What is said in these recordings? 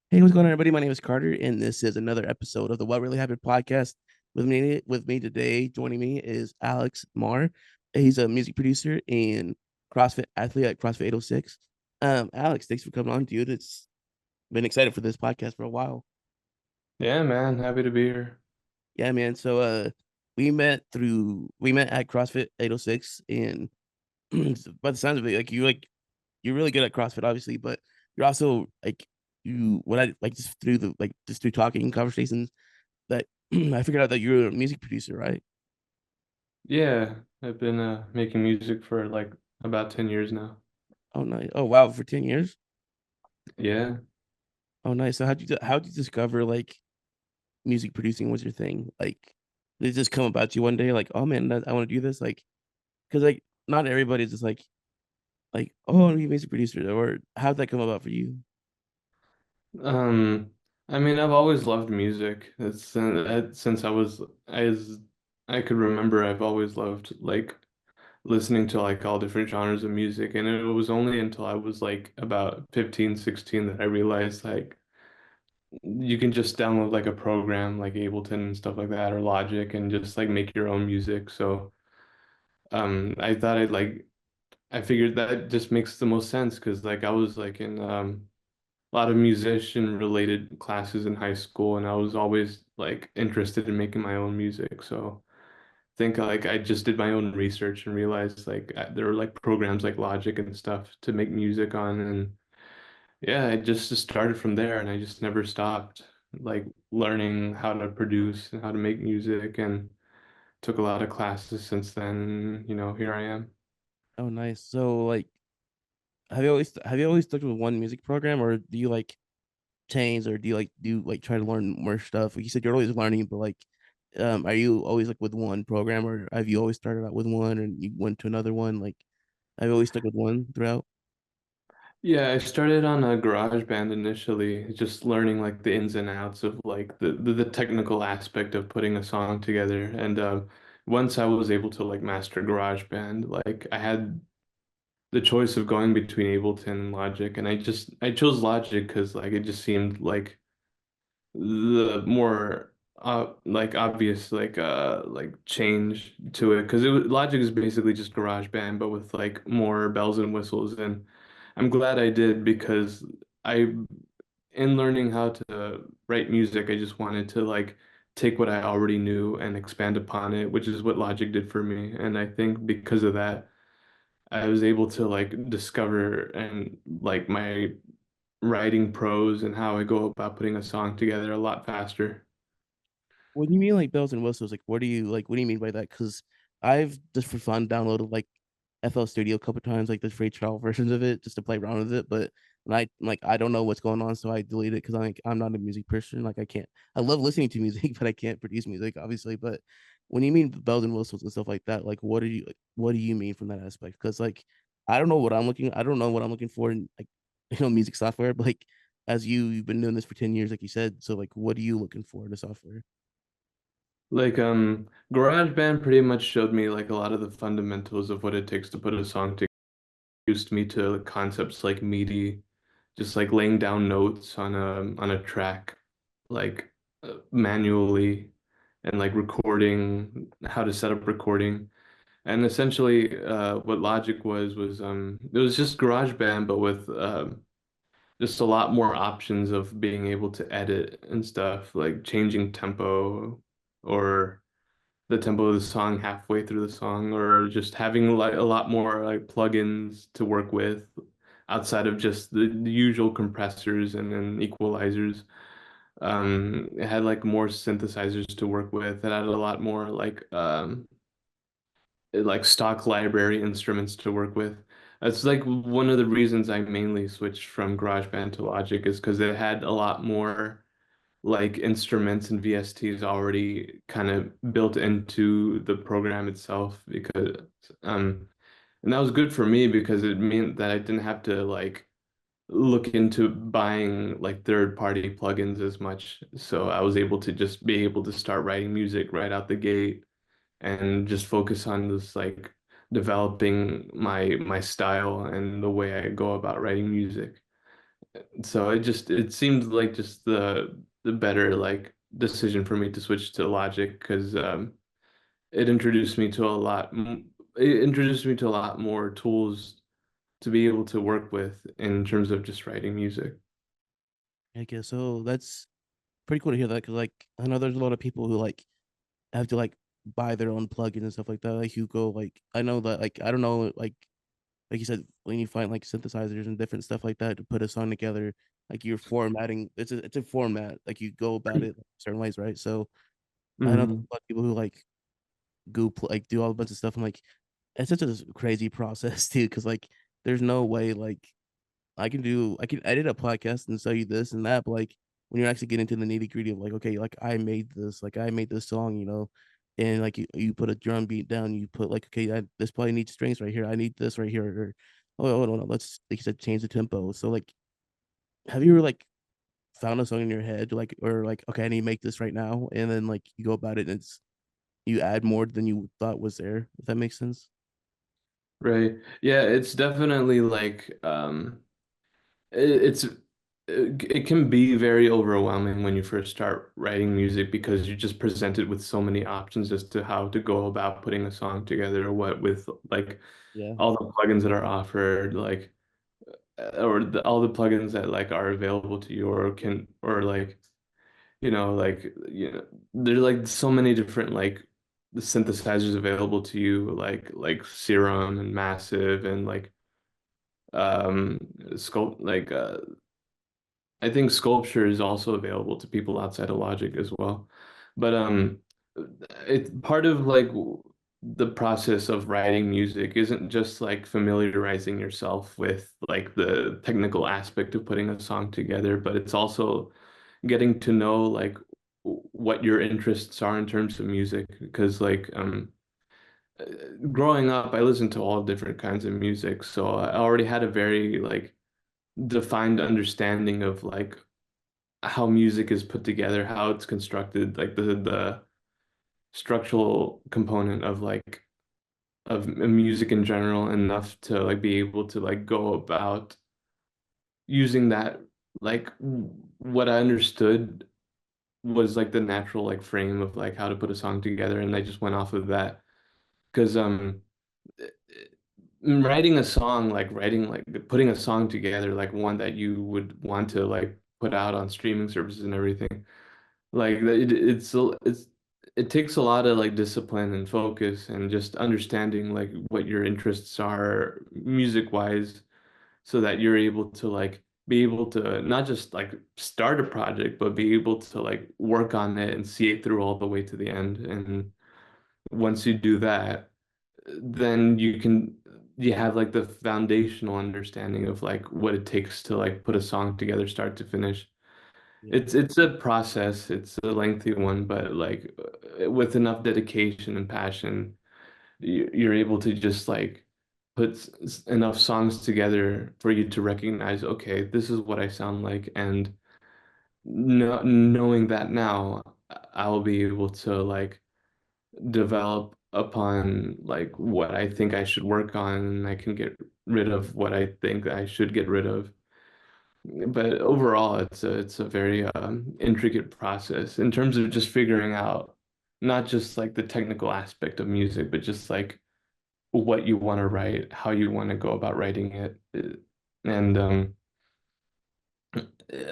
Hey, what's going on, everybody? My name is Carter, and this is another episode of the What Really Happened podcast. With me today, joining me is Alex Marr. He's a music producer and CrossFit athlete at CrossFit 806. Alex, thanks for coming on, dude. It's been excited for this podcast for a while. Yeah, man, happy to be here. Yeah, man. So we met at CrossFit 806, and by the sounds of it, you're really good at CrossFit, obviously, but you're also like you what I like just through talking conversations that I figured out that you're a music producer, right? Yeah, I've been making music for like about 10 years now. Oh, nice. Oh, wow, for 10 years. Yeah. Oh, nice. So how'd you discover like music producing was your thing? Like, did it just come about you one day? Like, oh man, I want to do this. Like, because like not everybody's just like oh, I want to be a music producer. Or how'd that come about for you? Um, I mean, I've always loved music. Since as I could remember, I've always loved like listening to like all different genres of music. And it was only until I was like about 15, 16 that I realized like you can just download like a program like Ableton and stuff like that or Logic and just like make your own music. So I thought I figured that just makes the most sense because like I was like in a lot of musician related classes in high school and I was always like interested in making my own music. So I think like I just did my own research and realized like there were like programs like Logic and stuff to make music on, and yeah, I just started from there and I just never stopped like learning how to produce and how to make music, and took a lot of classes since then. Here I am. Oh, nice. So like, have you always stuck with one music program, or do you like change, or do you try to learn more stuff? Like you said, you're always learning, but like, are you always like with one program, or have you always started out with one and you went to another one? Like, have you always stuck with one throughout? Yeah, I started on a garage band initially, just learning like the ins and outs of like the technical aspect of putting a song together. And once I was able to like master garage band, like I had the choice of going between Ableton and Logic, and I chose Logic because like it just seemed like the more like obvious like change to it, because Logic is basically just GarageBand but with like more bells and whistles. And I'm glad I did because I in learning how to write music I just wanted to like take what I already knew and expand upon it, which is what Logic did for me. And I think because of that I was able to like discover and like my writing prose and how I go about putting a song together a lot faster. What do you mean like bells and whistles? Like, what do you mean by that? Because I've just for fun downloaded like FL Studio a couple times, like the free trial versions of it, just to play around with it. But I don't know what's going on, so I delete it because I'm not a music person. Like I can't. I love listening to music, but I can't produce music, obviously. But when you mean bells and whistles and stuff like that, like what do you mean from that aspect? Because like I don't know what I'm looking for in like music software. But like as you've been doing this for 10 years, like you said, so like what are you looking for in the software? Like GarageBand pretty much showed me like a lot of the fundamentals of what it takes to put a song together. Introduced me to like, concepts like MIDI, just like laying down notes on a track like manually, and like recording, how to set up recording. And essentially what Logic was it was just GarageBand but with just a lot more options of being able to edit and stuff, like changing tempo or the tempo of the song halfway through the song, or just having like a lot more like plugins to work with outside of just the usual compressors and then equalizers. It had like more synthesizers to work with. It had a lot more like stock library instruments to work with. That's like one of the reasons I mainly switched from GarageBand to Logic, is because it had a lot more like instruments and VSTs already kind of built into the program itself. Because um and that was good for me because it meant that I didn't have to like look into buying like third-party plugins as much. So I was able to just be able to start writing music right out the gate and just focus on this like developing my style and the way I go about writing music. So it seemed like just the better like decision for me to switch to Logic because it introduced me to a lot it introduced me to a lot more tools to be able to work with in terms of just writing music. I guess so. That's pretty cool to hear that because like I know there's a lot of people who like have to like buy their own plugins and stuff like that. Like you go like I know that like I don't know like you said when you find like synthesizers and different stuff like that to put a song together, like you're formatting. It's a format. Like you go about it certain ways, right? So I know there's Hmm. a lot of people who like like do all a bunch of stuff. I'm like it's such a crazy process too because like there's no way like I can edit a podcast and sell you this and that, but like when you're actually getting into the nitty gritty of like, okay, like I made this song, and like you put a drum beat down, you put like, okay, this probably needs strings right here. I need this right here. Or, oh, no, let's, like you said, change the tempo. So like, have you ever like found a song in your head, like, or like, okay, I need to make this right now. And then like you go about it and you add more than you thought was there, if that makes sense. Right. Yeah, it's definitely like it's it can be very overwhelming when you first start writing music because you're just presented with so many options as to how to go about putting a song together, what with like Yeah. all the plugins that are offered, like or all the plugins that like are available to you or can or like there's like so many different like the synthesizers available to you like Serum and Massive and like sculpt like I think Sculpture is also available to people outside of Logic as well. But it's part of like the process of writing music isn't just like familiarizing yourself with like the technical aspect of putting a song together, but it's also getting to know like what your interests are in terms of music. Because like uh, growing up, I listened to all different kinds of music, so I already had a very like defined understanding of like how music is put together, how it's constructed, like the structural component of like of music in general, enough to like be able to like go about using that like what I understood was like the natural like frame of like how to put a song together, and I just went off of that because writing a song like writing like putting a song together like one that you would want to like put out on streaming services and everything. Like it takes a lot of like discipline and focus and just understanding like what your interests are music wise so that you're able to like be able to not just like start a project but be able to like work on it and see it through all the way to the end. And once you do that, then you have like the foundational understanding of like what it takes to like put a song together start to finish. Yeah. It's a process. It's a lengthy one, but like with enough dedication and passion, you're able to just like put enough songs together for you to recognize, okay, this is what I sound like, and no, knowing that now, I'll be able to like develop upon like what I think I should work on, and I can get rid of what I think I should get rid of. But overall, it's a very intricate process in terms of just figuring out not just like the technical aspect of music, but just like what you want to write, how you want to go about writing it. And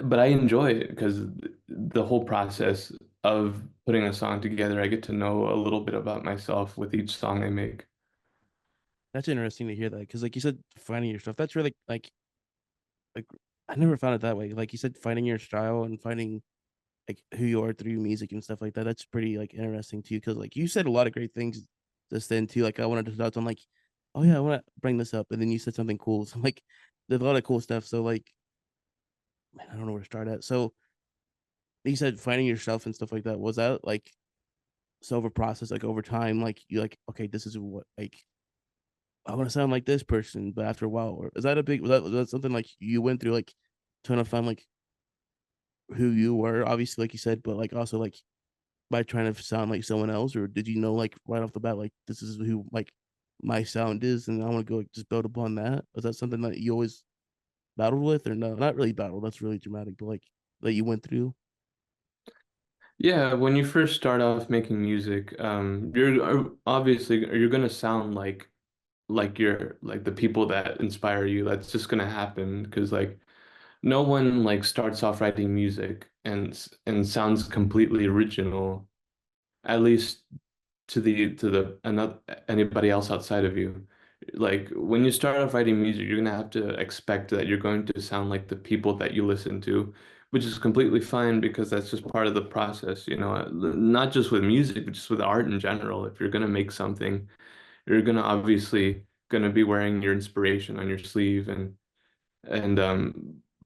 but I enjoy it because the whole process of putting a song together, I get to know a little bit about myself with each song I make. That's interesting to hear that because, like you said, finding your stuff. That's really like I never found it that way. Like you said, finding your style and finding like who you are through music and stuff like that. That's pretty like interesting too. Because like you said a lot of great things just then too. Like I wanted to touch on like, oh yeah, I want to bring this up, and then you said something cool. So like, there's a lot of cool stuff. So like, man, I don't know where to start at. So you said finding yourself and stuff like that. Was that like so over process like over time? Like you like okay, this is what like I want to sound like this person, but after a while, or is that a big was that something like you went through like trying to find like who you were, obviously, like you said, but like also like by trying to sound like someone else, or did you know like right off the bat like this is who like my sound is, and I want to go like, just build upon that? Was that something that you always battled with, or no, not really battled. That's really dramatic, but like that you went through. Yeah, when you first start off making music, you're obviously you're gonna sound like you're like the people that inspire you. That's just gonna happen because like no one like starts off writing music and sounds completely original, at least to the another anybody else outside of you. Like when you start off writing music, you're gonna have to expect that you're going to sound like the people that you listen to, which is completely fine because that's just part of the process, you know, not just with music, but just with art in general. If you're gonna make something, you're gonna obviously gonna be wearing your inspiration on your sleeve and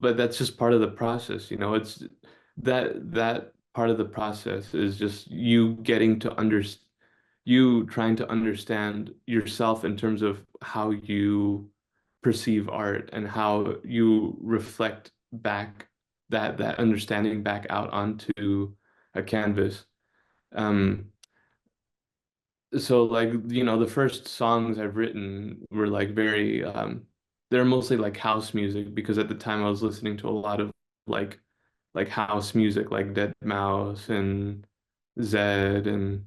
but that's just part of the process, you know. It's that part of the process is just you getting to understand you trying to understand yourself in terms of how you perceive art and how you reflect back that understanding back out onto a canvas. Um, so like, you know, the first songs I've written were like very they're mostly like house music because at the time I was listening to a lot of like house music like Dead Mouse and Zed and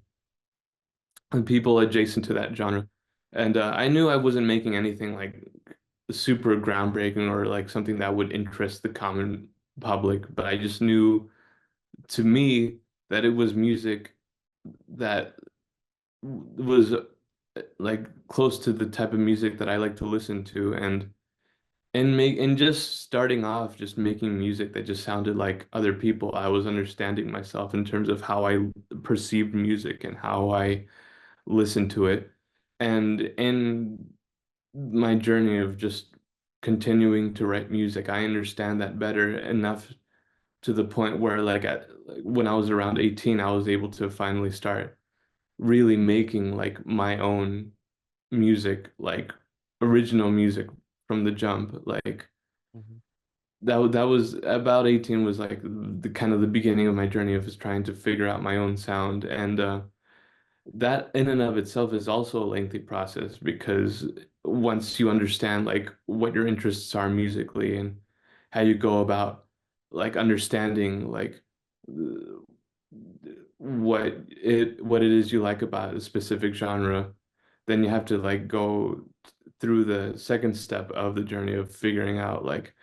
people adjacent to that genre. And I knew I wasn't making anything like super groundbreaking or like something that would interest the common public, but I just knew to me that it was music that was like close to the type of music that I like to listen to and just starting off just making music that just sounded like other people. I was understanding myself in terms of how I perceived music and how I listened to it. And in my journey of just continuing to write music, I understand that better enough to the point where when I was around 18, I was able to finally start really making like my own music, like original music from the jump. Like Mhm. that was about 18 was like the kind of the beginning of my journey of just trying to figure out my own sound. And that in and of itself is also a lengthy process because once you understand like what your interests are musically and how you go about like understanding like uh, what it is you like about a specific genre, then you have to like go through the second step of the journey of figuring out like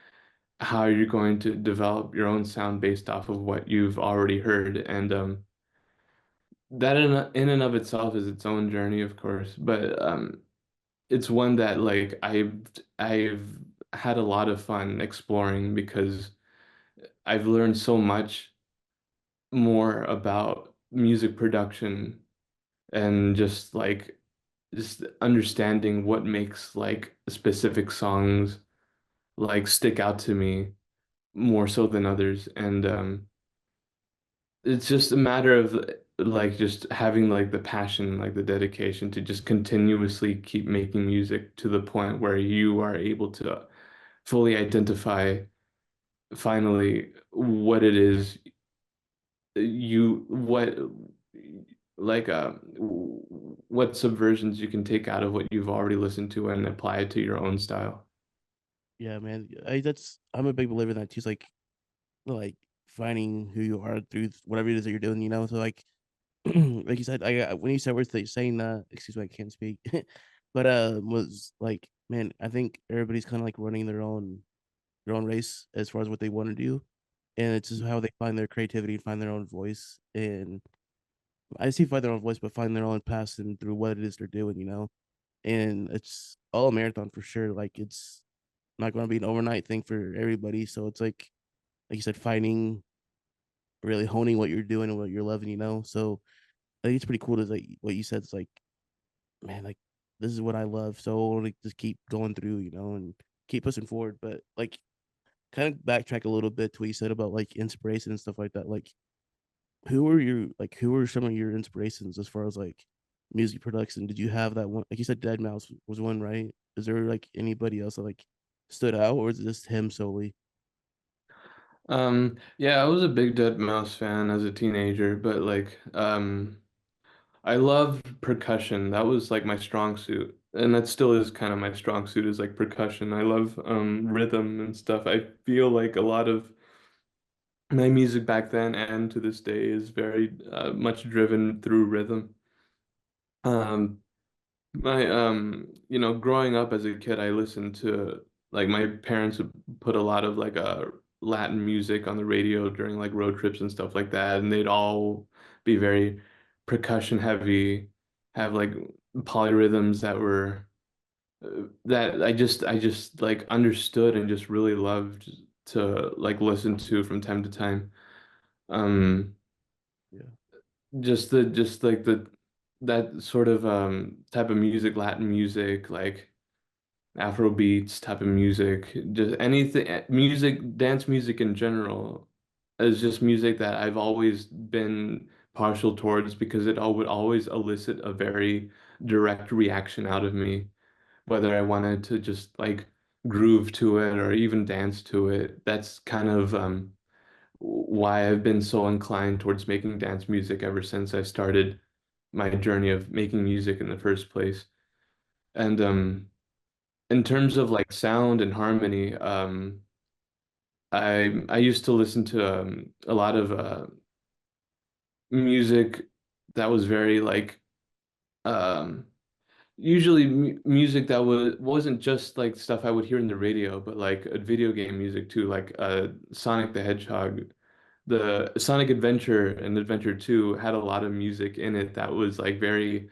how you're going to develop your own sound based off of what you've already heard. And that in and of itself is its own journey, of course, but it's one that like I've had a lot of fun exploring because I've learned so much more about music production and just understanding what makes like specific songs like stick out to me more so than others. And it's just a matter of like just having like the passion, like the dedication to just continuously keep making music to the point where you are able to fully identify finally what it is you like what subversions you can take out of what you've already listened to and apply it to your own style. Yeah, man. I'm a big believer in that too. It's like finding who you are through whatever it is that you're doing. So like like you said, when you said words that saying excuse me, I can't speak, but was like, man, I think everybody's kind of like running their own race as far as what they want to do, and it's just how they find their creativity and find their own voice. And I see find their own voice, but find their own passion through what it is they're doing. And it's all a marathon for sure. Like it's not going to be an overnight thing for everybody. So it's like you said, finding really honing what you're doing and what you're loving. So I think it's pretty cool to like what you said. It's like, man, like this is what I love. So like just keep going through, and keep pushing forward. But like kind of backtrack a little bit to what you said about like inspiration and stuff like that. Like who were some of your inspirations as far as like music production? Did you have that one? Like you said, Dead Mouse was one, right? Is there like anybody else that like stood out, or is it just him solely? Yeah, I was a big Dead Mouse fan as a teenager, but like I loved percussion. That was like my strong suit. and that still is kind of my strong suit is like percussion. I love rhythm and stuff. I feel like a lot of my music back then and to this day is very much driven through rhythm. Um, growing up as a kid, I listened to like my parents would put a lot of like Latin music on the radio during like road trips and stuff like that, and they'd all be very percussion heavy, have like polyrhythms that were that I just like understood and just really loved to like listen to from time to time. Um, Yeah. just like the that sort of type of music, Latin music, like Afro beats type of music, just anything, music, dance music in general is just music that I've always been partial towards because it all would always elicit a very direct reaction out of me, whether I wanted to just like groove to it or even dance to it. That's kind of why I've been so inclined towards making dance music ever since I started my journey of making music in the first place. And in terms of like sound and harmony, I used to listen to a lot of music that was very like um, usually mu music that wasn't just like stuff I would hear in the radio, but like video game music too, like Sonic the Hedgehog. The Sonic Adventure and Adventure 2 had a lot of music in it that was like very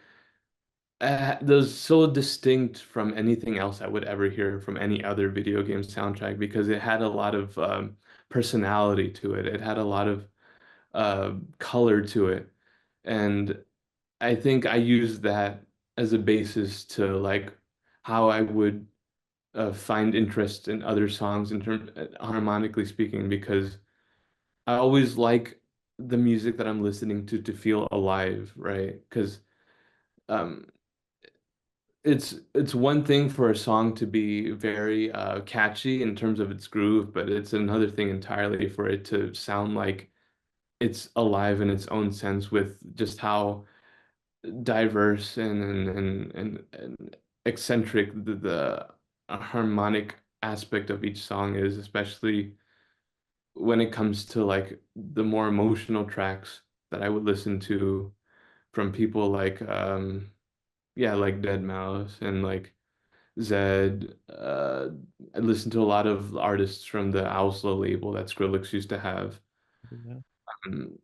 that was so distinct from anything else I would ever hear from any other video game soundtrack because it had a lot of personality to it. It had a lot of color to it. And I think I used that as a basis to like how I would find interest in other songs in terms harmonically speaking because I always like the music that I'm listening to feel alive, right? Because um, it's one thing for a song to be very catchy in terms of its groove, but it's another thing entirely for it to sound like it's alive in its own sense with just how diverse and eccentric the harmonic aspect of each song is, especially when it comes to like the more emotional tracks that I would listen to from people like yeah, like Dead Mouse and like Zed. I listened to a lot of artists from the Owslow label that Skrillex used to have. Yeah. Um,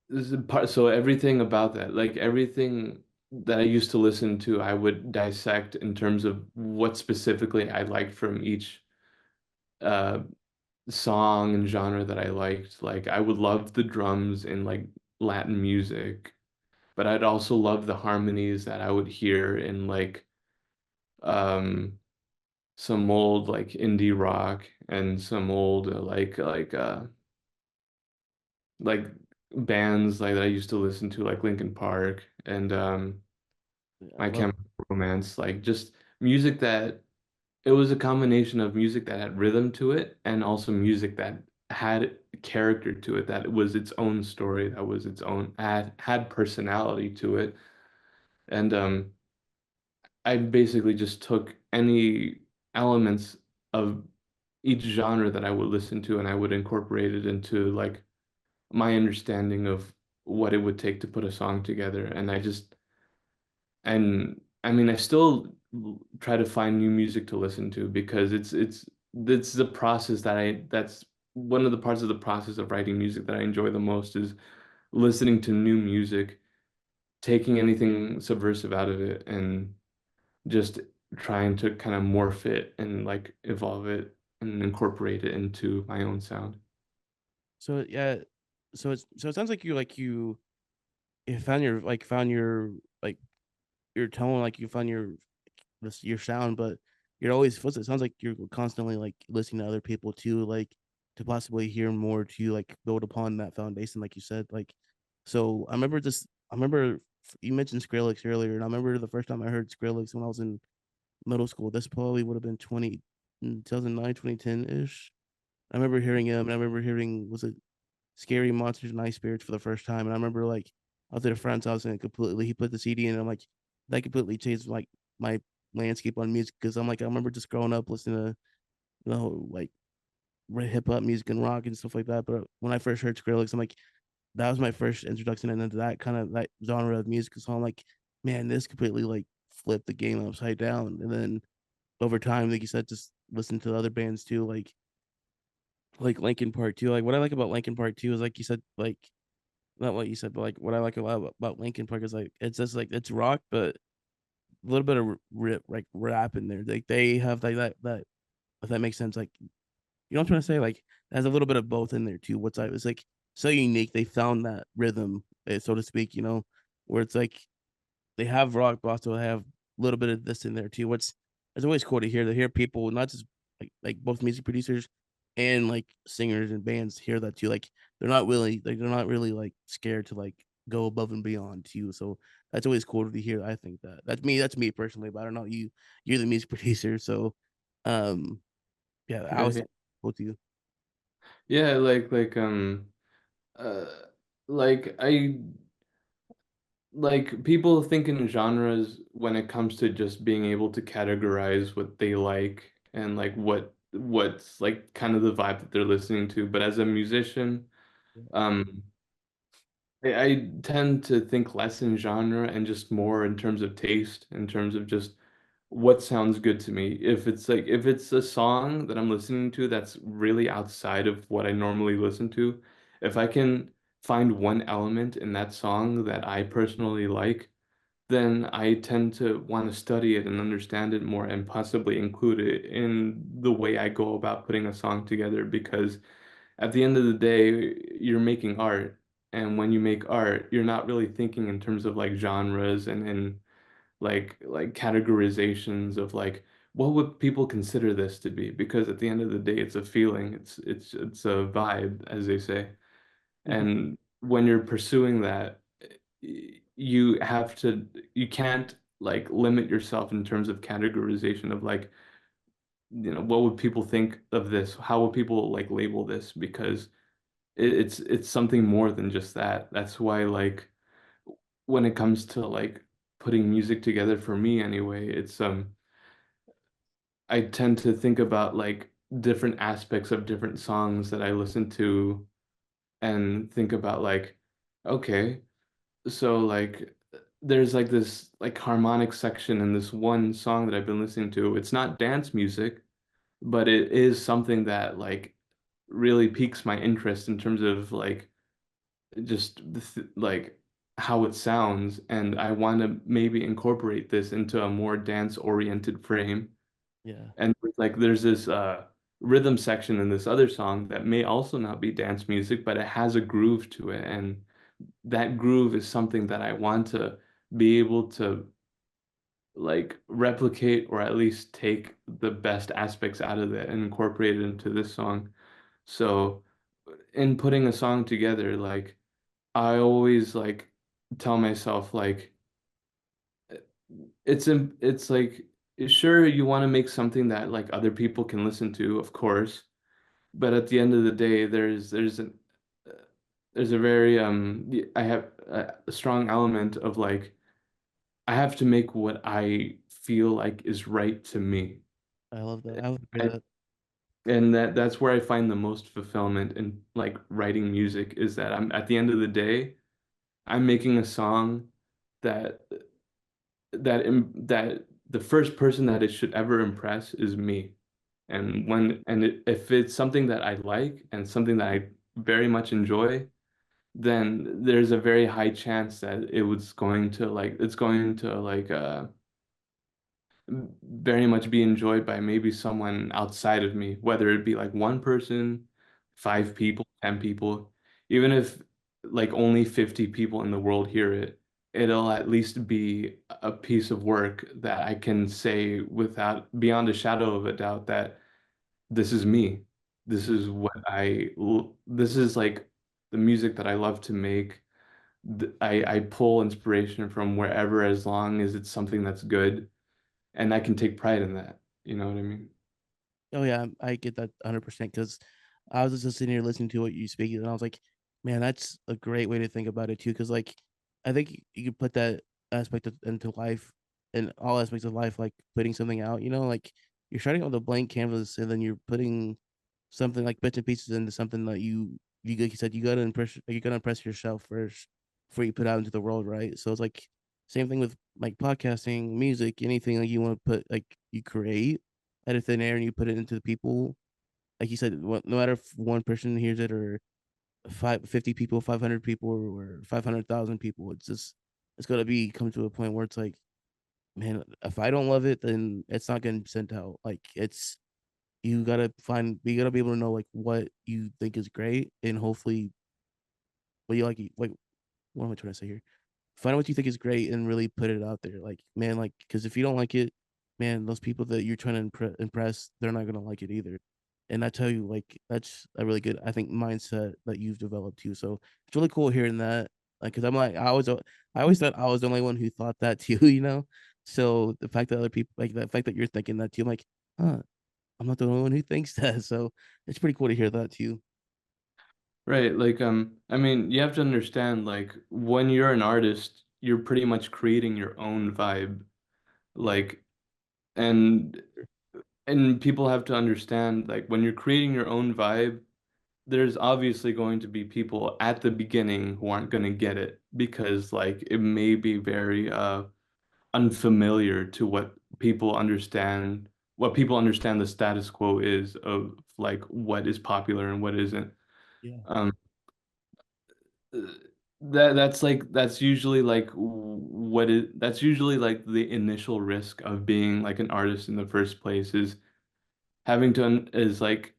this is part, so everything about that, like everything that I used to listen to, I would dissect in terms of what specifically I liked from each uh, song and genre that I liked. Like I would love the drums in like Latin music, but I'd also love the harmonies that I would hear in like um some old like indie rock and some old like bands like that I used to listen to like Linkin Park and Yeah, I My love. Chemical Romance, like just music that it was a combination of music that had rhythm to it and also music that had character to it, that was its own story, that was its own had personality to it. And I basically just took any elements of each genre that I would listen to and I would incorporate it into like my understanding of what it would take to put a song together. And I mean, I still try to find new music to listen to because it's the process that's one of the parts of the process of writing music that I enjoy the most is listening to new music, taking anything subversive out of it and just trying to kind of morph it and like evolve it and incorporate it into my own sound. So yeah, so it sounds like you found your like your tone, like you found your sound, but you're always it sounds like you're constantly like listening to other people too, like to possibly hear more to like build upon that foundation, like you said. Like, so I remember you mentioned Skrillex earlier, and I remember the first time I heard Skrillex when I was in middle school. This probably would have been 2009, 2010 ish. I remember hearing him, and I remember hearing, was it Scary Monsters and Ice Spirits for the first time. And I remember like I was at a friend's house and it completely, he put the CD in and I'm like, that completely changed like my landscape on music because I'm like I remember just growing up listening to like hip hop music and rock and stuff like that. But when I first heard Skrillex, I'm like that was my first introduction into that kind of that genre of music. So I'm like, man, this completely like flipped the game upside down. And then over time, like you said, just listen to other bands too, like Linkin Park too. Like what I like about Linkin Park too is like you said, like not what you said, but like what I like a lot about Linkin Park is like it's just like it's rock, but a little bit of rip like rap in there. Like they have like that if that makes sense. Like you know what I'm trying to say? Like there's a little bit of both in there too. What's I was like so unique. They found that rhythm, so to speak. Where it's like they have rock, but also have a little bit of this in there too. What's it's always cool to hear people, not just like both music producers and like singers and bands hear that too. Like they're not really like scared to like go above and beyond too. So that's always cool to hear. I think that's me personally, but I don't know you're the music producer, so um yeah, I was Yeah, cool to you. yeah, uh like I like people think in genres when it comes to just being able to categorize what they like and like what's like kind of the vibe that they're listening to. But as a musician, um I tend to think less in genre and just more in terms of taste, in terms of just what sounds good to me. If it's a song that I'm listening to that's really outside of what I normally listen to, if I can find one element in that song that I personally like, then I tend to want to study it and understand it more and possibly include it in the way I go about putting a song together because at the end of the day, you're making art. And when you make art, you're not really thinking in terms of like genres and like categorizations of like what would people consider this to be? Because at the end of the day, it's a feeling. It's a vibe, as they say. Mhm. And when you're pursuing that, you have to you can't like limit yourself in terms of categorization of like what would people think of this? How would people like label this? Because it's something more than just that. That's why like when it comes to like putting music together for me anyway, it's I tend to think about like different aspects of different songs that I listen to and think about like okay, so like there's like this like harmonic section in this one song that I've been listening to. It's not dance music, but it is something that like really piques my interest in terms of like just like how it sounds, and I want to maybe incorporate this into a more dance-oriented frame. Yeah. And like there's this rhythm section in this other song that may also not be dance music, but it has a groove to it, and that groove is something that I want to be able to like replicate or at least take the best aspects out of it and incorporate it into this song. So in putting a song together, like I always like tell myself like it's like sure you want to make something that like other people can listen to, of course, but at the end of the day there's a very I have a strong element of like I have to make what I feel like is right to me. I love that. I would agree I, that. and that's where I find the most fulfillment in like writing music is that I'm at the end of the day I'm making a song that that the first person that it should ever impress is me. And if it's something that I like and something that I very much enjoy, then there's a very high chance that it's going to like very much be enjoyed by maybe someone outside of me, whether it be like one person, five people, 10 people, even if like only 50 people in the world hear it, it'll at least be a piece of work that I can say without beyond a shadow of a doubt that this is me. This is this is like the music that I love to make. I pull inspiration from wherever as long as it's something that's good and I can take pride in that. You know what I mean? Oh yeah, I get that 100% because I was just sitting here listening to what you speak, and I was like, man, that's a great way to think about it too. Because like, I think you could put that into life in all aspects of life, like putting something out, like you're starting on the blank canvas and then you're putting something like bits and pieces into something that you like you said, you gotta impress yourself first before you put out into the world, right? So it's like same thing with like podcasting, music, anything like you want to put like you create out of thin air and you put it into the people. Like you said, no matter if one person hears it or 50 people, 500 people, or 500,000 people, it's gonna be come to a point where it's like, man, if I don't love it, then it's not getting sent out. Like you gotta be able to know like what you think is great and hopefully what you like what am I trying to say here? Find out what you think is great and really put it out there. Like, man, like, because if you don't like it, man, those people that you're trying to impress, they're not gonna like it either. And I tell you, like, that's a really good, I think, mindset that you've developed too. So it's really cool hearing that. Like, because I always thought I was the only one who thought that too, you know. So the fact that other people, like, the fact that you're thinking that too, I'm like, huh, I'm not the only one who thinks that. So it's pretty cool to hear that too. Right, like I mean, you have to understand like when you're an artist, you're pretty much creating your own vibe. Like and and people have to understand like when you're creating your own vibe, there's obviously going to be people at the beginning who aren't going to get it because like it may be very unfamiliar to what people understand the status quo is of like what is popular and what isn't. Yeah. Um that's usually like that's usually like the initial risk of being like an artist in the first place is is like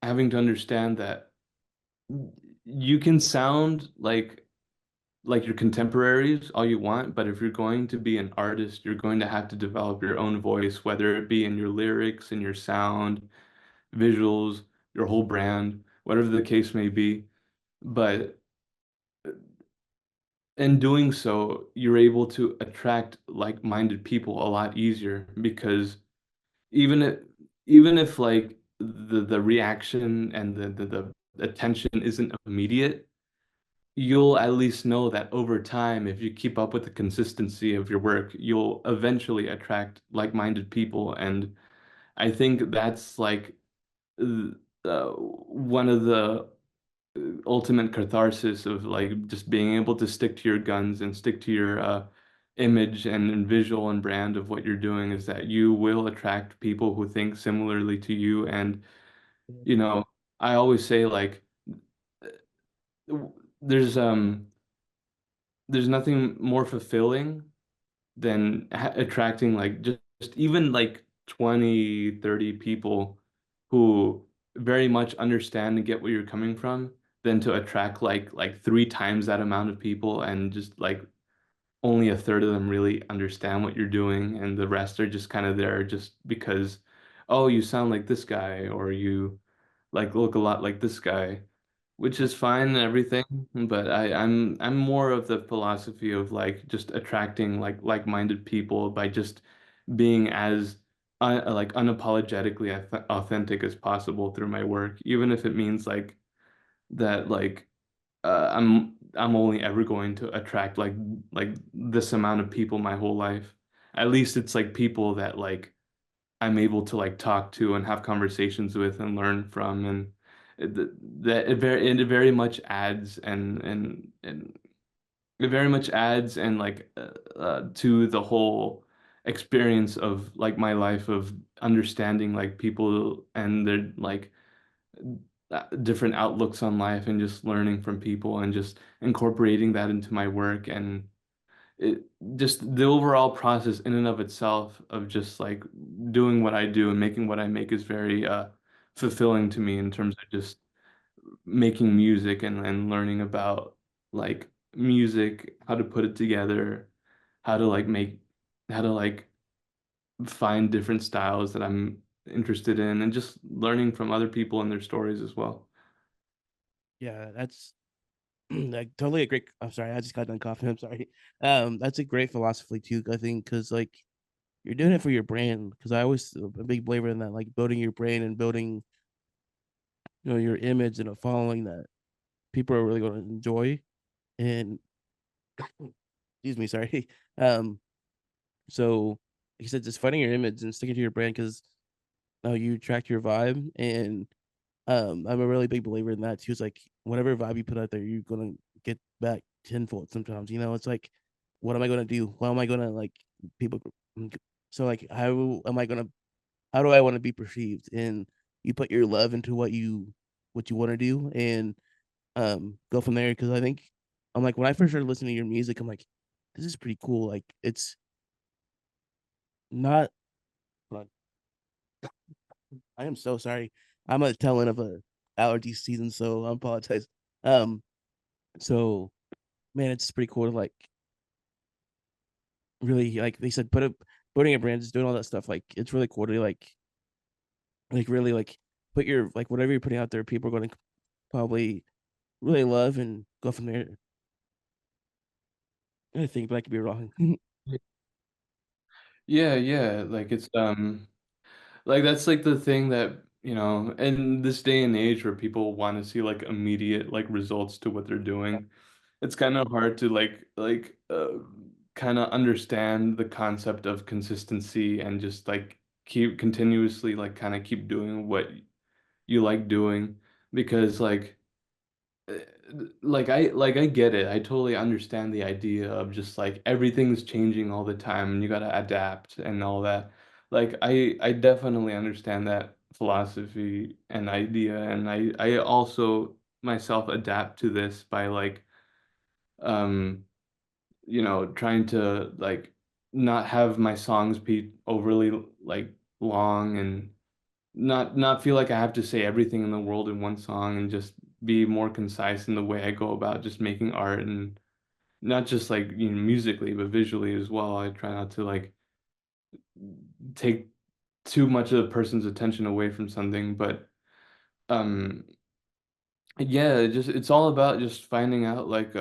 having to understand that you can sound like your contemporaries all you want, but if you're going to be an artist, you're going to have to develop your own voice, whether it be in your lyrics, in your sound, visuals, your whole brand, whatever the case may be. But in doing so, you're able to attract like-minded people a lot easier because even if even if like the reaction and the attention isn't immediate, you'll at least know that over time, if you keep up with the consistency of your work, you'll eventually attract like-minded people. And I think that's like one of the ultimate catharsis of like just being able to stick to your guns and stick to your image and visual and brand of what you're doing is that you will attract people who think similarly to you. And, you know, I always say like there's there's nothing more fulfilling than attracting like just even like 20, 30 people who very much understand and get where you're coming from than to attract like three times that amount of people and just like only a third of them really understand what you're doing and the rest are just kind of there just because oh you sound like this guy or you like look a lot like this guy which is fine and everything, but I'm more of the philosophy of like just attracting like-minded people by just being as like unapologetically authentic as possible through my work, even if it means like that like I'm only ever going to attract like this amount of people my whole life. At least it's like people that like I'm able to like talk to and have conversations with and learn from and it very much adds and it very much adds and like to the whole experience of like my life of understanding like people and their like different outlooks on life and just learning from people and just incorporating that into my work and it just the overall process in and of itself of just like doing what I do and making what I make is very fulfilling to me in terms of just making music and learning about like music, how to put it together, how to like make how to like find different styles that I'm interested in and just learning from other people and their stories as well. Yeah, that's like totally a great. I'm sorry, I just got done coughing. I'm sorry. That's a great philosophy too. I think because like you're doing it for your brand. Because I always a big believer in that, like building your brand and building your image and a following that people are really going to enjoy. And excuse me, sorry. Um, So like you said, just finding your image and sticking to your brand because you track your vibe. And I'm a really big believer in that too. It's like whatever vibe you put out there, you're gonna get back tenfold sometimes. It's like, what am I gonna do? How am I gonna like people? So like, how am I gonna? How do I want to be perceived? And you put your love into what you want to do, and go from there. Because I think I'm like when I first started listening to your music, I'm like, this is pretty cool. Like it's not. I am so sorry. I'm a tail end of a allergy season, so I apologize. Um, so man, it's pretty cool to like really like they said putting a brand, just doing all that stuff. Like it's really cool to like really like put your like whatever you're putting out there, people are going to probably really love and go from there. I think, but I could be wrong. Yeah, yeah, like it's like that's like the thing that, in this day and age where people want to see like immediate like results to what they're doing, it's kind of hard to kind of understand the concept of consistency and just like keep continuously like kind of keep doing what you like doing because uh, like I get it. I totally understand the idea of just like everything's changing all the time and you got to adapt and all that. Like I definitely understand that philosophy and idea, and I also myself adapt to this by like um trying to like not have my songs be overly like long and not feel like I have to say everything in the world in one song and just be more concise in the way I go about just making art, and not just like musically but visually as well. I try not to like take too much of the person's attention away from something, but um yeah, it's all about just finding out like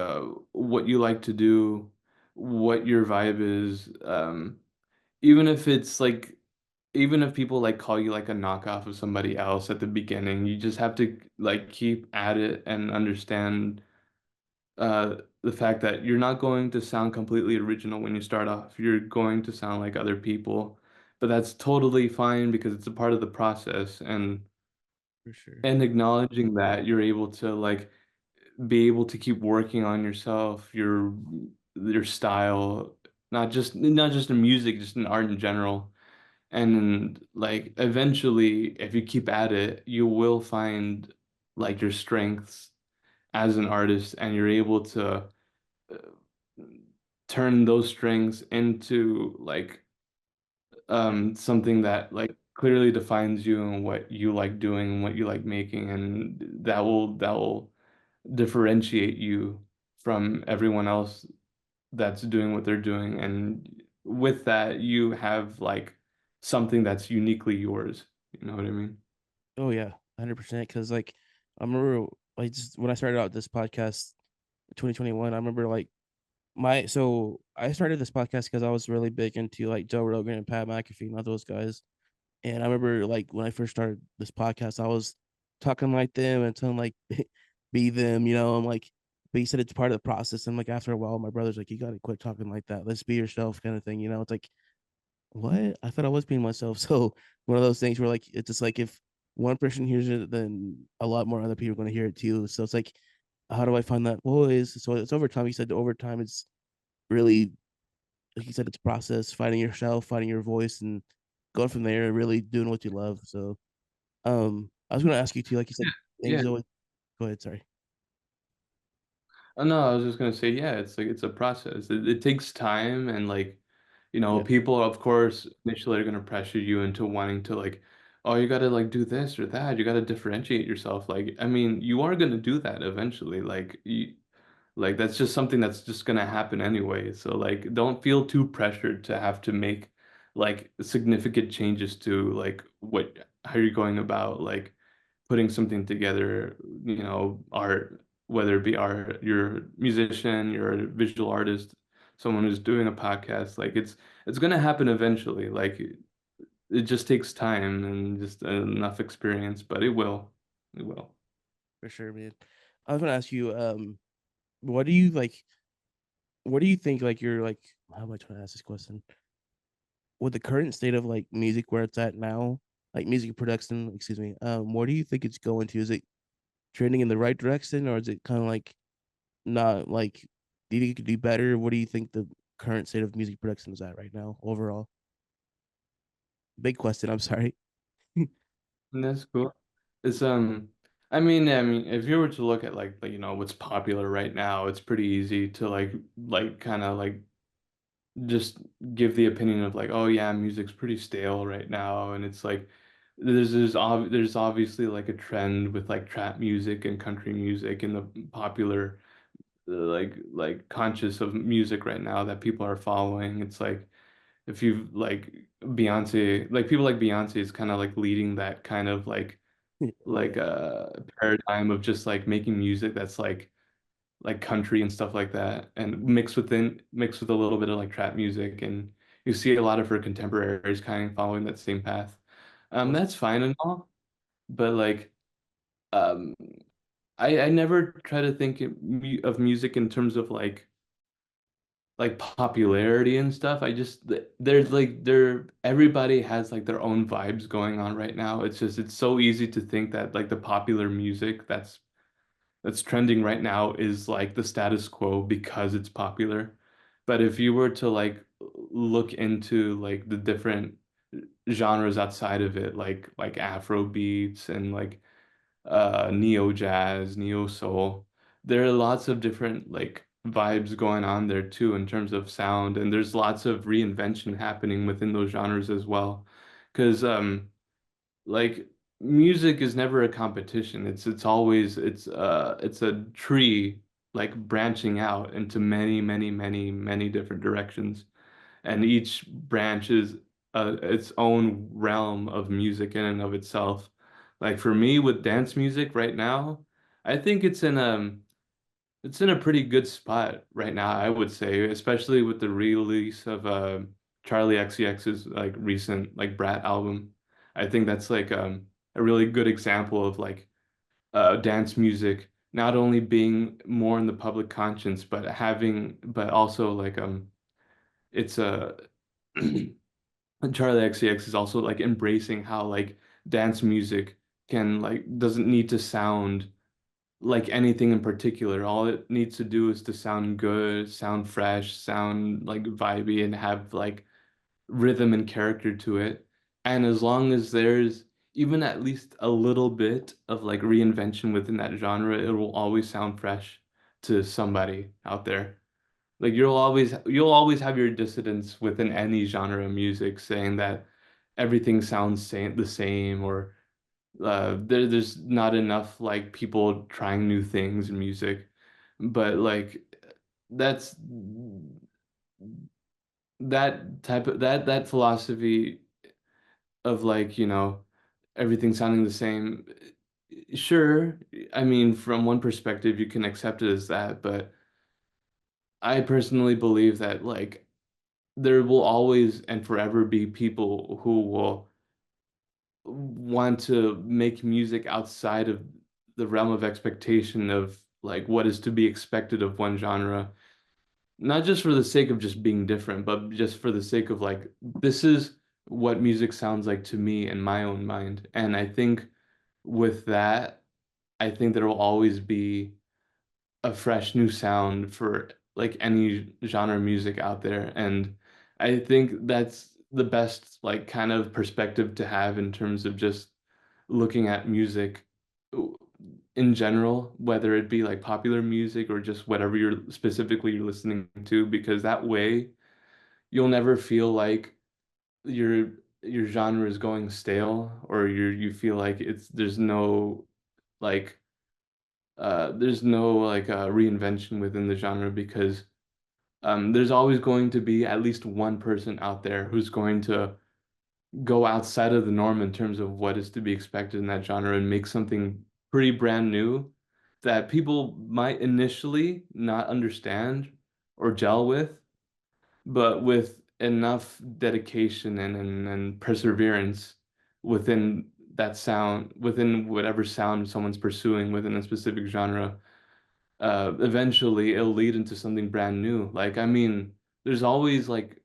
what you like to do, what your vibe is, even if it's like even if people like call you like a knockoff of somebody else at the beginning, you just have to like keep at it and understand the fact that you're not going to sound completely original when you start off. You're going to sound like other people, but that's totally fine because it's a part of the process, For sure. and acknowledging that you're able to like be able to keep working on yourself, your style, not just in music, just in art in general. And like eventually, if you keep at it, you will find like your strengths as an artist, and you're able to uh, turn those strengths into like something that like clearly defines you and what you like doing and what you like making, and that will differentiate you from everyone else that's doing what they're doing. And with that, you have like something that's uniquely yours. You know what I mean? Oh yeah, 100%. Because like I remember like just when I started out this podcast, 2021. I remember like I started this podcast because I was really big into like Joe Rogan and Pat McAfee, not those guys. And I remember like when I first started this podcast, I was talking like them and telling like be them, I'm like, but he said it's part of the process. And like after a while, my brother's like, you gotta quit talking like that. Let's be yourself, kind of thing. It's like, what? I thought I was being myself. So one of those things where like it's just like if one person hears it, then a lot more other people are gonna hear it too. So it's like, how do I find that voice? So it's over time. He said over time it's really, like you said, it's a process, finding yourself, finding your voice, and going from there, really doing what you love. So, I was gonna ask you too, like you said, Yeah. things always. Go ahead, sorry. Oh, no, I was just gonna say, yeah, it's like it's a process. It takes time, and like, Yeah, people, of course, initially are gonna pressure you into wanting to like, oh, you gotta like do this or that. You gotta differentiate yourself. Like, I mean, you are gonna do that eventually. Like that's just something that's just gonna happen anyway. So like don't feel too pressured to have to make like significant changes to like what how you're going about like putting something together, art, whether it be art, you're a musician, you're a visual artist, someone who's doing a podcast, like it's gonna happen eventually. Like it just takes time and just enough experience, but it will. It will. for sure, man. I was gonna ask you, what do you like? What do you think? Like, you're like, how am I trying to ask this question? with the current state of like music where it's at now, like music production, excuse me, where do you think it's going to? Is it trending in the right direction, or is it kind of like not like? Do you think it could do better? What do you think the current state of music production is at right now overall? Big question. I'm sorry. That's cool. It's I mean, if you were to look at like what's popular right now, it's pretty easy to like kind of like just give the opinion of like, oh yeah, music's pretty stale right now, and it's like there's obviously like a trend with like trap music and country music and the popular like conscious of music right now that people are following. It's like if you like Beyonce, like people like Beyonce is kind of like leading that kind of like Yeah. paradigm of just like making music that's like country and stuff like that, and mixed with a little bit of like trap music, and you see a lot of her contemporaries kind of following that same path. That's fine and all, but like um, I never try to think of music in terms of like popularity and stuff. I just there's like there everybody has like their own vibes going on right now. It's just it's so easy to think that like the popular music that's trending right now is like the status quo because it's popular. But if you were to like look into like the different genres outside of it, like Afro beats and like neo jazz, neo soul, there are lots of different like vibes going on there too in terms of sound, and there's lots of reinvention happening within those genres as well. Because like music is never a competition. It's always it's a tree like branching out into many different directions. And each branch is its own realm of music in and of itself. Like for me with dance music right now, I think it's in a pretty good spot right now, I would say, especially with the release of Charlie XCX's like recent like Brat album. I think that's like a really good example of like dance music not only being more in the public conscience, but but also like it's a Charlie XCX is also like embracing how like dance music can like doesn't need to sound like anything in particular. All it needs to do is to sound good, sound fresh, sound like vibey, and have like rhythm and character to it. And as long as there's even at least a little bit of like reinvention within that genre, it will always sound fresh to somebody out there. Like you'll always have your dissidents within any genre of music saying that everything sounds the same, or there's not enough like people trying new things in music. But like that's that philosophy of like, everything sounding the same. Sure, I mean, from one perspective, you can accept it as that, but I personally believe that like there will always and forever be people who will want to make music outside of the realm of expectation of like what is to be expected of one genre, not just for the sake of just being different, but just for the sake of like this is what music sounds like to me in my own mind. And I think with that, I think there will always be a fresh new sound for like any genre of music out there. And I think that's the best like kind of perspective to have in terms of just looking at music in general, whether it be like popular music or just whatever you're listening to, because that way you'll never feel like your your genre is going stale, or you feel like it's like there's no like reinvention within the genre, because there's always going to be at least one person out there who's going to go outside of the norm in terms of what is to be expected in that genre and make something pretty brand new that people might initially not understand or gel with, but with enough dedication and perseverance within that sound, within whatever sound someone's pursuing within a specific genre, eventually it'll lead into something brand new. Like, I mean, there's always like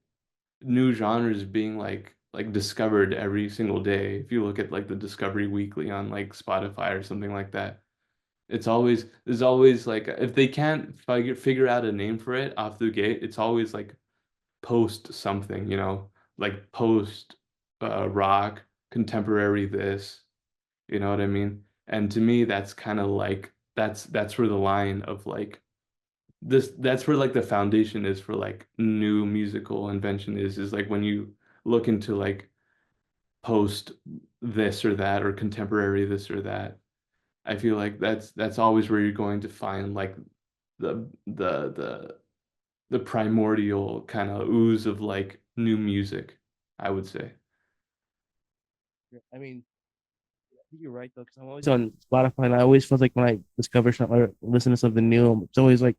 new genres being like discovered every single day. If you look at like the Discovery Weekly on like Spotify or something like that, there's always like if they can't figure out a name for it off the gate, it's always like post something, like post rock, contemporary this, you know what I mean? And to me, that's kind of like that's where the line of like this that's where like the foundation is for like new musical invention is like when you look into like post this or that or contemporary this or that. I feel like that's always where you're going to find like the the primordial kind of ooze of like new music, I would say. Yeah, I mean, I think you're right though, because I'm always on Spotify, and I always feel like when I discover something or listen to something new, it's always like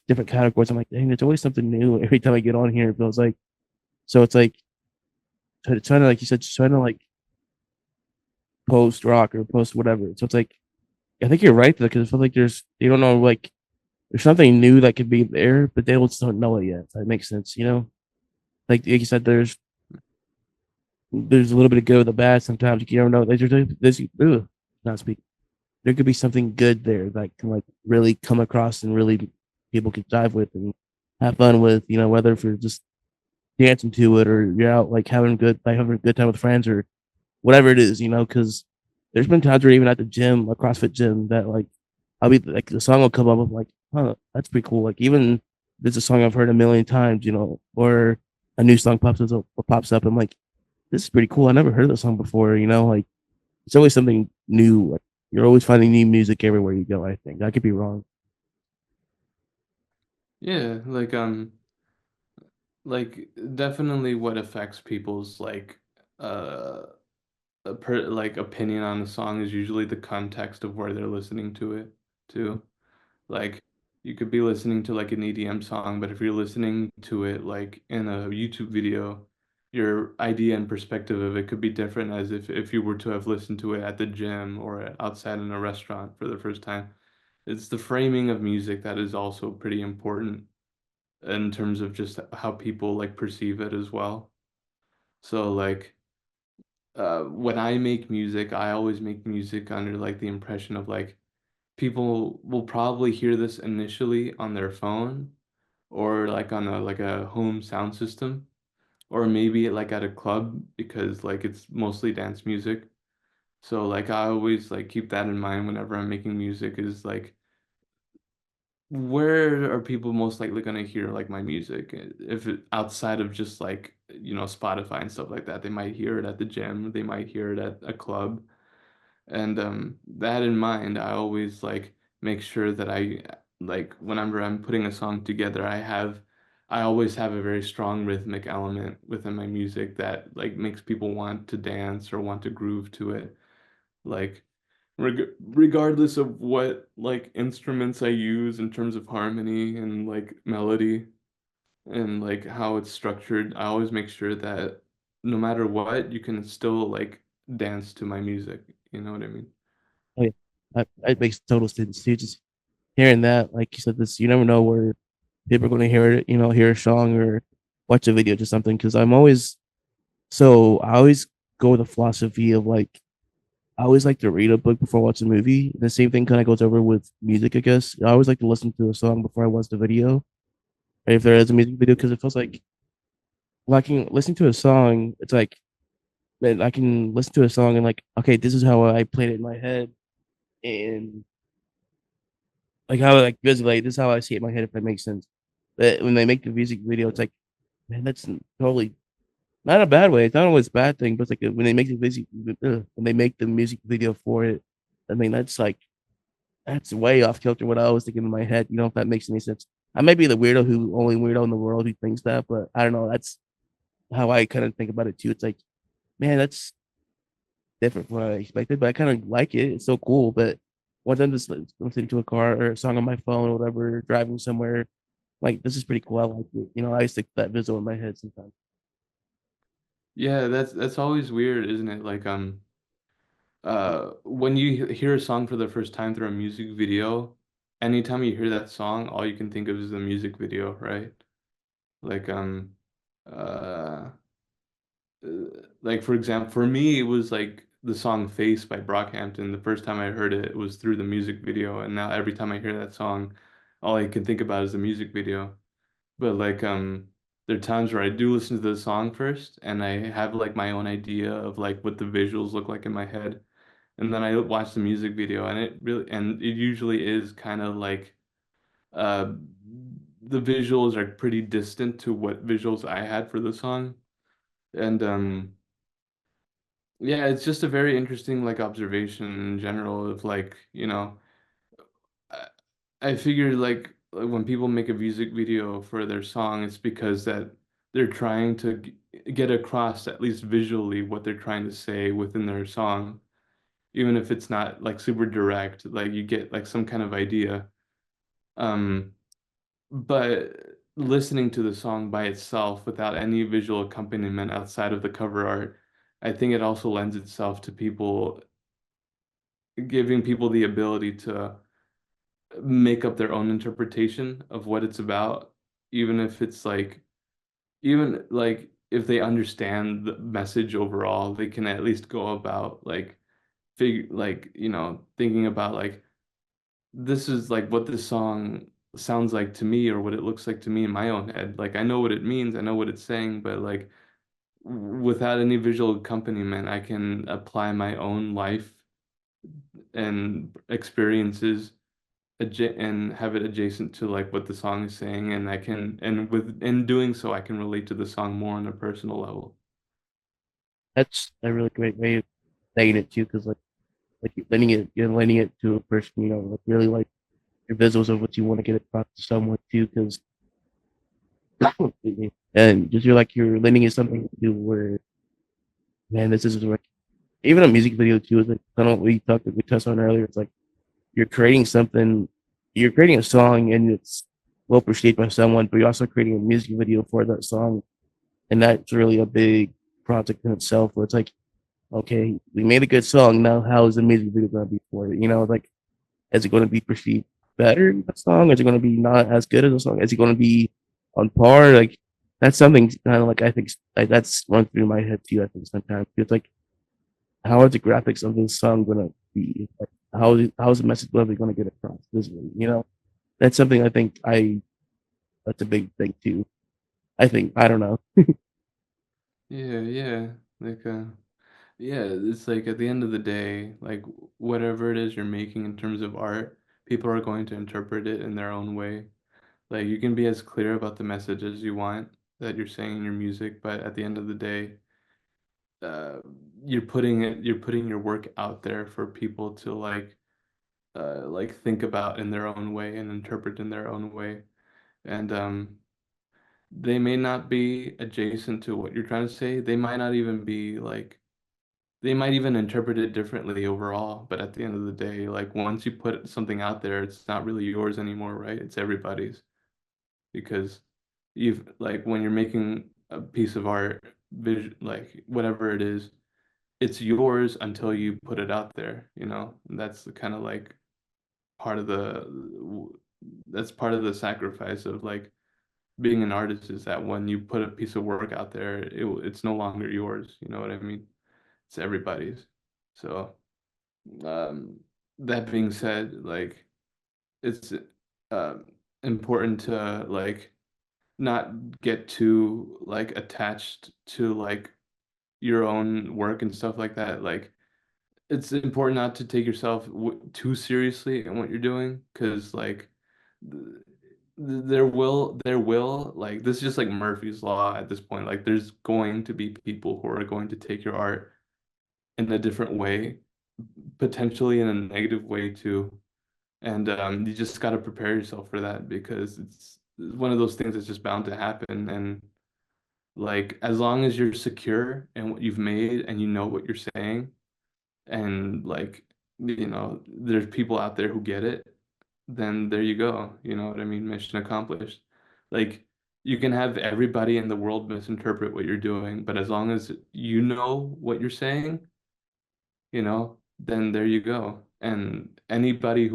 different categories. I'm like, dang, there's always something new every time I get on here. It feels like so. It's like trying to like you said, just trying to like post rock or post whatever. So it's like I think you're right though, because I feel like there's you don't know like there's something new that could be there, but they just don't know it yet. If that makes sense, you know. Like you said, there's a little bit of good with the bad. Sometimes you don't know. There's not speak. There could be something good there that can like really come across and really people could dive with and have fun with. You know, whether if you're just dancing to it or you're out like having a good time with friends or whatever it is. You know, because there's been times where even at the gym, a CrossFit gym, that like I'll be like the song will come up. I'm like, huh, that's pretty cool. Like even there's a song I've heard a million times. You know, or a new song pops up. I'm like, this is pretty cool. I never heard that song before. You know, like it's always something new. Like you're always finding new music everywhere you go. I think I could be wrong. Yeah, like definitely what affects people's uh like opinion on the song is usually the context of where they're listening to it too. Like you could be listening to like an EDM song, but if you're listening to it like in a YouTube video, your idea and perspective of it could be different as if you were to have listened to it at the gym or outside in a restaurant for the first time. It's the framing of music that is also pretty important in terms of just how people like perceive it as well. So like when I make music, I always make music under like the impression of like people will probably hear this initially on their phone or like on a home sound system or maybe like at a club because like it's mostly dance music. So like I always like keep that in mind whenever I'm making music is like where are people most likely going to hear like my music? If outside of just like, Spotify and stuff like that, they might hear it at the gym, they might hear it at a club. And that in mind, I always like make sure that I like whenever I'm putting a song together, I always have a very strong rhythmic element within my music that like makes people want to dance or want to groove to it. Like regardless of what like instruments I use in terms of harmony and like melody and like how it's structured, I always make sure that no matter what, you can still like dance to my music. You know what I mean? Oh, yeah, that makes total sense. You just hearing that, like you said, this you never know where people are going to hear it. You know, hear a song or watch a video to something. Because I always go with a philosophy of like I always like to read a book before I watch a movie. The same thing kind of goes over with music, I guess. I always like to listen to a song before I watch the video, or if there is a music video, because it feels like when I can listen to a song, it's like man, I can listen to a song and like, okay, this is how I played it in my head, and like how like visually, this is how I see it in my head, if that makes sense. But when they make the music video, it's like, man, that's totally not a bad way. It's not always a bad thing, but it's like when they make the when they make the music video for it, I mean, that's way off kilter what I was thinking in my head. You know, if that makes any sense. I may be the only weirdo in the world who thinks that, but I don't know. That's how I kind of think about it too. It's like, man, that's different from what I expected, but I kind of like it. It's so cool. But once I'm just listening to a car or a song on my phone or whatever, driving somewhere, like this is pretty cool. I like it. You know, I stick that visual in my head sometimes. Yeah, that's always weird, isn't it? Like when you hear a song for the first time through a music video, anytime you hear that song, all you can think of is the music video, right? Like uh, uh, like for example, for me, it was like the song "Face" by Brockhampton. The first time I heard it was through the music video, and now every time I hear that song, all I can think about is the music video. But like there are times where I do listen to the song first and I have like my own idea of like what the visuals look like in my head. And then I watch the music video and it usually is kind of like uh the visuals are pretty distant to what visuals I had for the song. And yeah, it's just a very interesting like observation in general of like, I I figured like when people make a music video for their song, it's because that they're trying to get across at least visually what they're trying to say within their song, even if it's not like super direct, like you get like some kind of idea. Um, but listening to the song by itself without any visual accompaniment outside of the cover art, I think it also lends itself to people giving people the ability to make up their own interpretation of what it's about, even if it's like, even like if they understand the message overall, they can at least go about like thinking about like this is like what this song sounds like to me or what it looks like to me in my own head. Like I know what it means, I know what it's saying, but like without any visual accompaniment, I can apply my own life and experiences and have it adjacent to like what the song is saying, and I can and with in doing so I can relate to the song more on a personal level. That's a really great way of saying it too, because like you're lending it to a person, like really like your visuals of what you want to get across to someone too, because and just you're lending it something to do where, man, this is like even a music video too is like kind of what we touched on earlier. It's like you're creating something, you're creating a song and it's well perceived by someone, but you're also creating a music video for that song, and that's really a big project in itself. Where it's like, okay, we made a good song. Now, how is the music video going to be for it? Like, is it going to be perceived better than the song? Is it going to be not as good as the song? Is it going to be on par? Like, that's something kind of like I think like, that's run through my head too. I think sometimes it's like, how are the graphics of this song going to be? Like, how is the message level going to get across visually? That's something I think that's a big thing too. I think I don't know. Yeah, yeah. Like yeah, it's like at the end of the day, like whatever it is you're making in terms of art, people are going to interpret it in their own way. Like you can be as clear about the message as you want that you're saying in your music, but at the end of the day, uh, you're putting your work out there for people to like think about in their own way and interpret in their own way. And they may not be adjacent to what you're trying to say. They might not even be like they might even interpret it differently overall, but at the end of the day, like once you put something out there, it's not really yours anymore, right? It's everybody's because you've like when you're making a piece of art, like whatever it is, it's yours until you put it out there, you know? And that's the kind of like part of the that's part of the sacrifice of like being an artist is that when you put a piece of work out there, it's no longer yours, you know what I mean? It's everybody's. So, um, that being said, like it's uh, important to like not get too like attached to like your own work and stuff like that. Like it's important not to take yourself too seriously in what you're doing because like th there will like this is just like Murphy's Law at this point. Like there's going to be people who are going to take your art in a different way, potentially in a negative way too. And you just got to prepare yourself for that because it's one of those things that's just bound to happen. And like as long as you're secure in what you've made and you know what you're saying, and like there's people out there who get it, then there you go. You know what I mean? Mission accomplished. Like you can have everybody in the world misinterpret what you're doing, but as long as you know what you're saying, then there you go. And anybody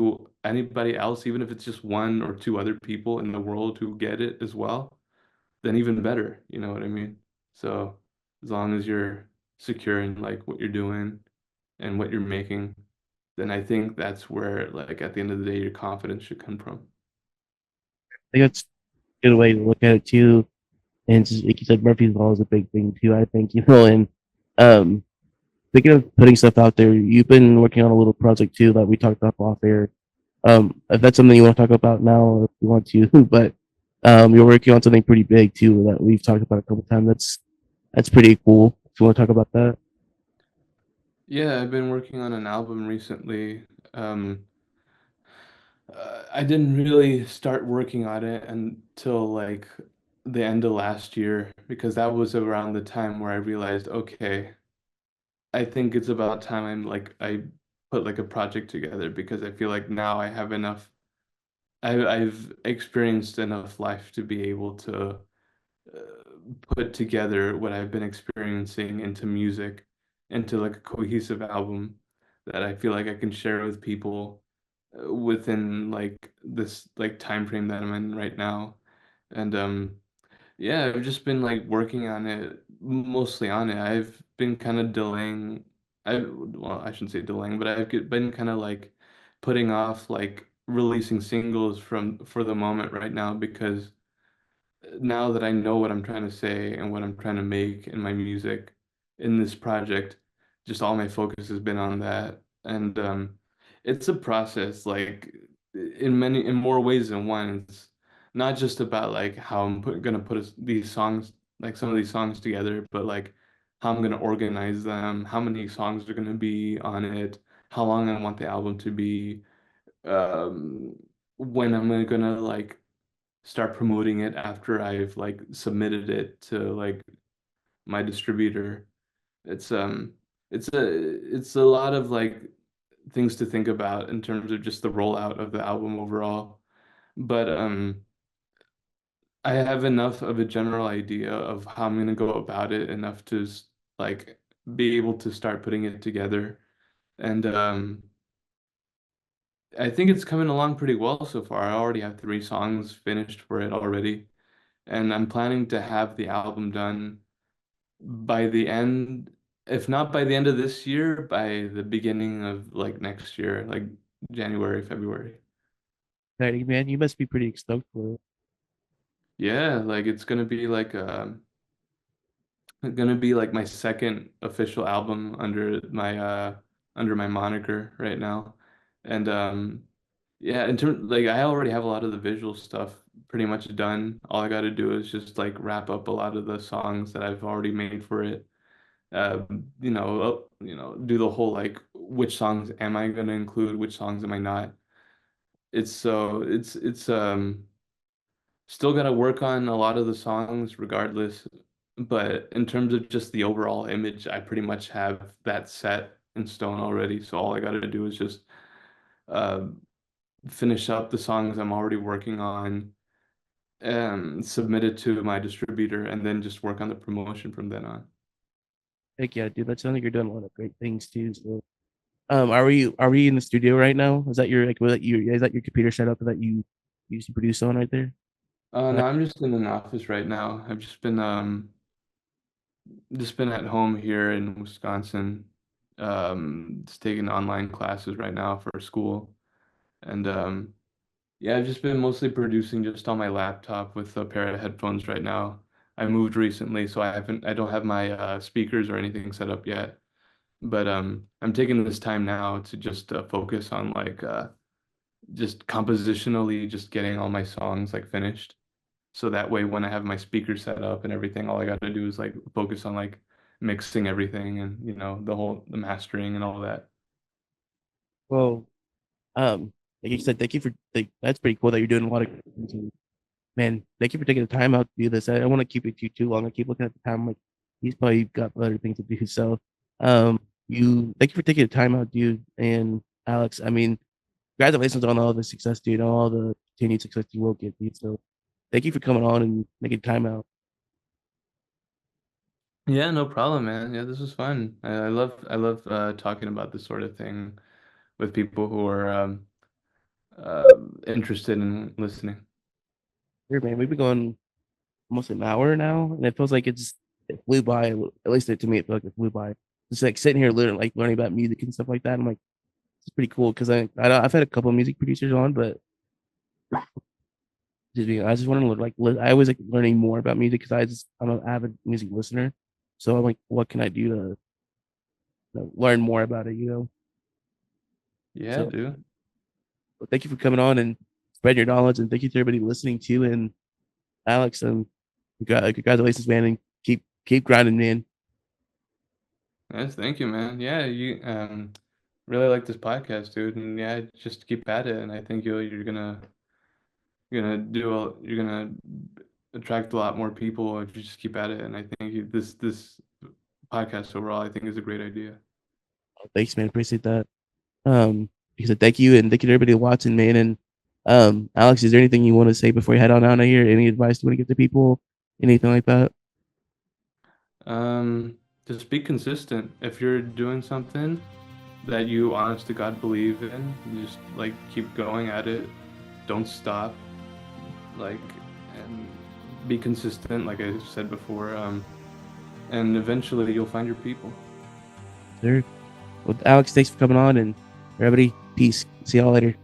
else, even if it's just one or two other people in the world who get it as well, then even better, you know what I mean? So as long as you're secure in like what you're doing and what you're making, then I think that's where like at the end of the day your confidence should come from. I think that's a good way to look at it too. And just, like you said, Murphy's Law is a big thing too. I think and um, speaking of putting stuff out there, you've been working on a little project too that we talked about off air. If that's something you want to talk about now, or if you want to, but you're working on something pretty big too that we've talked about a couple times. That's pretty cool. If you want to talk about that, Yeah, I've been working on an album recently. Um, I didn't really start working on it until like the end of last year because that was around the time where I realized, okay, I think it's about time I put like a project together because I feel like now I have enough I've experienced enough life to be able to uh, put together what I've been experiencing into music, into like a cohesive album that I feel like I can share with people within like this like time frame that I'm in right now. And yeah, I've just been like working on it, mostly on it. I've been kind of delaying. Well, I shouldn't say delaying, but been kind of like putting off like releasing singles from for the moment right now because now that I know what I'm trying to say and what I'm trying to make in my music in this project, just all my focus has been on that. And it's a process, like in more ways than one. It's not just about like how gonna put these songs, like some of these songs together, but like how I'm gonna organize them, how many songs are gonna be on it, how long I want the album to be, um, when I'm gonna like start promoting it after I've like submitted it to like my distributor. It's it's a lot of like things to think about in terms of just the rollout of the album overall. But I have enough of a general idea of how I'm gonna go about it, enough to like be able to start putting it together. And I think it's coming along pretty well so far. I already have 3 songs finished for it already, and I'm planning to have the album done by the end, if not by the end of this year, by the beginning of like next year, like January, February. exciting man. You must be pretty stoked for it. Yeah, like it's gonna be like my second official album under my moniker right now. And yeah, in terms like I already have a lot of the visual stuff pretty much done. All I gotta do is just like wrap up a lot of the songs that I've already made for it. Do the whole like which songs am I gonna include, which songs am I not? It's still gotta work on a lot of the songs regardless, but in terms of just the overall image, I pretty much have that set in stone already. So all I gotta do is just uh, finish up the songs I'm already working on and submit it to my distributor, and then just work on the promotion from then on. Heck yeah, dude. That sounds like you're doing a lot of great things too. So, are we in the studio right now? Is that your like what you is that your computer setup that you used to produce on right there? No, I'm just in an office right now. I've just been at home here in Wisconsin, just taking online classes right now for school. And yeah, I've just been mostly producing just on my laptop with a pair of headphones right now. I moved recently, so I don't have my speakers or anything set up yet. But I'm taking this time now to just focus on like just compositionally just getting all my songs like finished. So that way, when I have my speaker set up and everything, all I got to do is like focus on like mixing everything and the mastering and all that. Well, like you said, thank you for that's pretty cool that you're doing a lot of things. Man, thank you for taking the time out to do this. I don't want to keep it too long. I keep looking at the time, like he's probably got other things to do. So, you thank you for taking the time out, dude. And Alex, I mean, congratulations on all the success, dude, and all the continued success you will get, dude. So, thank you for coming on and making time out. Yeah, no problem, man. Yeah, this was fun. I love talking about this sort of thing with people who are interested in listening. Here, man, we've been going almost an hour now, and it feels like it flew by. At least to me, it felt like it flew by. Just like sitting here, learning about music and stuff like that. I'm like, it's pretty cool because I've had a couple of music producers on, but I just want to like I always like learning more about music because I'm an avid music listener. So I'm like, what can I do to learn more about it? Yeah, So dude. but thank you for coming on and spreading your knowledge, and thank you to everybody listening too. And Alex, congratulations, man, and keep grinding, man. Yes, thank you, man. Yeah, you really like this podcast, dude, and yeah, just keep at it. And I think you're gonna attract a lot more people if you just keep at it. And I think this podcast overall, I think is a great idea. Thanks, man. Appreciate that. Like I said, thank you to everybody watching, man. And Alex, is there anything you want to say before you head on out of here? Any advice you want to give to people? Anything like that? Just be consistent. If you're doing something that you honest to God believe in, you just like keep going at it. Don't stop. Like and be consistent, like I said before. And eventually you'll find your people. Sure. Well, Alex, thanks for coming on, and everybody, peace. See y'all later.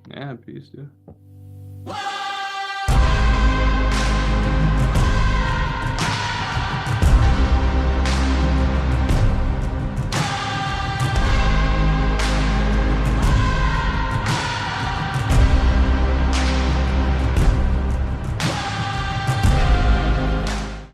Yeah, peace, dude.